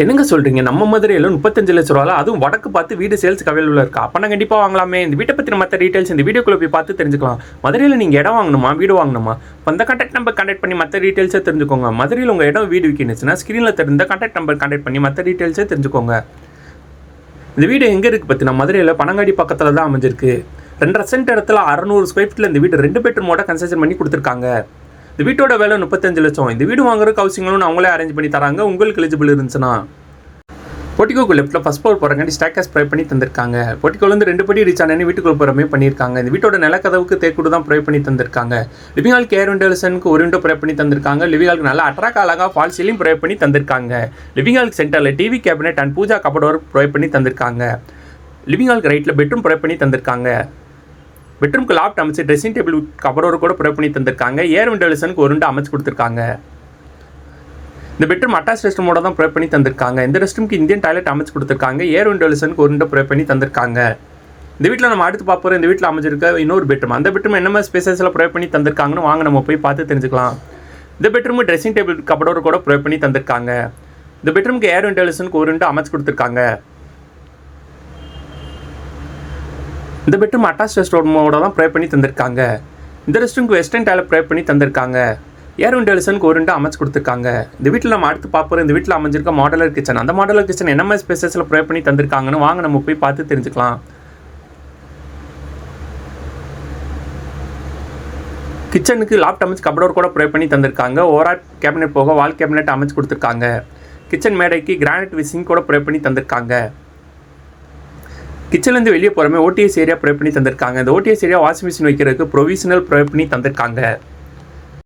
என்னங்க சொல்கிறீங்க? நம்ம மதுரையில் 35 லட்ச ரூபால அதுவும் வடக்கு பார்த்து வீடு சேல்ஸுக்கு அவைலபிளாக இருக்கா? அப்போ நான் கண்டிப்பாக வாங்கலாமே. இந்த வீட்டை பற்றின மற்ற டீட்டெயில்ஸ் இந்த வீடியோக்குள்ளே போய் பார்த்து தெரிஞ்சுக்கலாம். மதுரையில் நீங்கள் இடம் வாங்கணுமா, வீடு வாங்கணுமா? இப்போ அந்த கான்டாக்ட் நம்பர் கான்டாக்ட் பண்ணி மற்ற டீட்டெயில்ஸை தெரிஞ்சுக்கோங்க. மதுரையில் உங்கள் இடம் வீடு விற்கினுச்சுன்னா ஸ்க்ரீனில் தெரிந்த கான்டாக்ட் நம்பர் கான்டாக்ட் பண்ணி மற்ற டீட்டெயில்ஸை தெரிஞ்சுக்கோங்க. இந்த வீடு எங்கே இருக்குது பார்த்தீங்கன்னா மதுரையில் பனங்காடி பக்கத்தில் தான் அமைஞ்சிருக்கு. 2.5 சென்ட் இடத்துல 600 ஸ்கொயர் ஃபீட்டில் இந்த வீடு 2 பெட்ரூமோட கன்ஸ்ட்ரக்ஷன் பண்ணி கொடுத்துருக்காங்க. இந்த வீட்டோட விலை 35 லட்சம். இந்த வீடு வாங்குறதுக்கு ஹவுசிங் லோன் அவங்களே அரேஞ்ச் பண்ணி தராங்க. உங்களுக்கு எலிஜிபிள் இருந்துச்சுன்னா போர்ட்டிகோக்கு லெஃப்ட்டில் ஃபஸ்ட் ஃப்ளோர் போகிறங்காட்டி ஸ்டாக்கர்ஸ் ப்ரொவைட் பண்ணி தந்திருக்காங்க. போர்ட்டிகோலேருந்து 2 படி ரீச் ஆனே வீட்டுக்குள்ள போகிறமே பண்ணியிருக்காங்க. இந்த வீட்டோட நிலக்கதவுக்கு தேக்கூடு தான் ப்ரொவைட் பண்ணி தந்திருக்காங்க. லிவிங் ஹால் கேர் விண்டோஸனுக்கு ஒரு விண்டோ ப்ரொவைட் பண்ணி தந்திருக்காங்க. லிவிங் ஹாலுக்கு நல்லா அட்ராக்ட் அழகாக ஃபால் சீலிங் ப்ரொவைட் பண்ணி தந்திருக்காங்க. லிவிங் ஹாலுக்கு சென்டரில் TV cabinet and puja cupboard provide பண்ணி தந்திருக்காங்க. லிவிங் ஹாலுக்கு ரைட்டில் பெட்ரூம் ப்ரொவைட் பண்ணி தந்திருக்காங்க. பெட்ரூம்க்கு லாப்ட் அமைச்சு ட்ரெஸ்ஸிங் டேபிள் கபோர்ட் கூட ப்ரொவைட் பண்ணி தந்திருக்காங்க. ஏர் விண்டோஸனுக்கு ஒரு விண்டோ அமைச்சு கொடுத்துருக்காங்க. இந்த பெட்ரூம் அட்டாச் ரெஸ்ட் ரூமோட தான் ப்ரொவைட் பண்ணி தந்திருக்காங்க. இந்த ரெஸ்ட் ரூமுக்கு இந்தியன் டாய்லெட் அமைச்சு கொடுத்துருக்காங்க. ஏர் விண்டோஸனுக்கு ஒரு விண்டோ ப்ரொவைட் பண்ணி தந்திருக்காங்க. இந்த வீட்டில் நம்ம அடுத்து பார்ப்போம். இந்த வீட்டில் அமைஞ்சிருக்க இன்னொரு பெட்ரூம். அந்த பெட்ரூம் என்ன மாதிரி ஸ்பேசஸில் ப்ரொவைட் பண்ணி தந்திருக்காங்கன்னு வாங்க நம்ம போய் பார்த்து தெரிஞ்சுக்கலாம். இந்த பெட்ரூம் ட்ரெஸ்ஸிங் டேபிள் கபோர்ட் கூட ப்ரொவைட் பண்ணி தந்திருக்காங்க. இந்த பெட்ரூமுக்கு ஏர் விண்டோஸனுக்கு ஒரு விண்டோ அமைச்சு கொடுத்துருக்காங்க. இந்த பெட்ரூம் அட்டாச் ரெஸ்ட் ரூமோட தான் ப்ரொவைட் பண்ணி தந்திருக்காங்க. இந்த ரெஸ்ட் ரூமுக்கு வெஸ்டர்ன் டாய்லெட் ப்ரொவைட் பண்ணி தந்திருக்காங்க. ஏர் விண்டோஸனுக்கு ஒரு விண்டோ அமைச்சு கொடுத்துருக்காங்க. இந்த வீட்டில் நம்ம அடுத்து பார்ப்போம். இந்த வீட்டில் அமைஞ்சிருக்க மாடலர் கிச்சன். அந்த மாடலர் கிச்சன் என்ன மாதிரி ஸ்பேசஸில் ப்ரொவைட் பண்ணி தந்திருக்காங்கன்னு வாங்க நம்ம போய் பார்த்து தெரிஞ்சுக்கலாம். கிச்சனுக்கு லாப்ட் அமைச்சு கபோர்ட் கூட ப்ரொவைட் பண்ணி தந்திருக்காங்க. ஓவரால் கேபினெட் போக வால் கேபினெட் அமைச்சு கொடுத்துருக்காங்க. கிச்சன் மேடைக்கு கிரானைட் விசிங் கூட ப்ரொவைட் பண்ணி தந்திருக்காங்க. கிச்சன்லேருந்து வெளியே போகிறமே ஓடிஎஸ் ஏரியா ப்ரொவைட் பண்ணி தந்திருக்காங்க. இந்த ஓடிஎஸ் ஏரியா வாஷிங் மிஷின் வைக்கிறதுக்கு ப்ரொவிஷனல் ப்ரொவைட் பண்ணி தந்திருக்காங்க.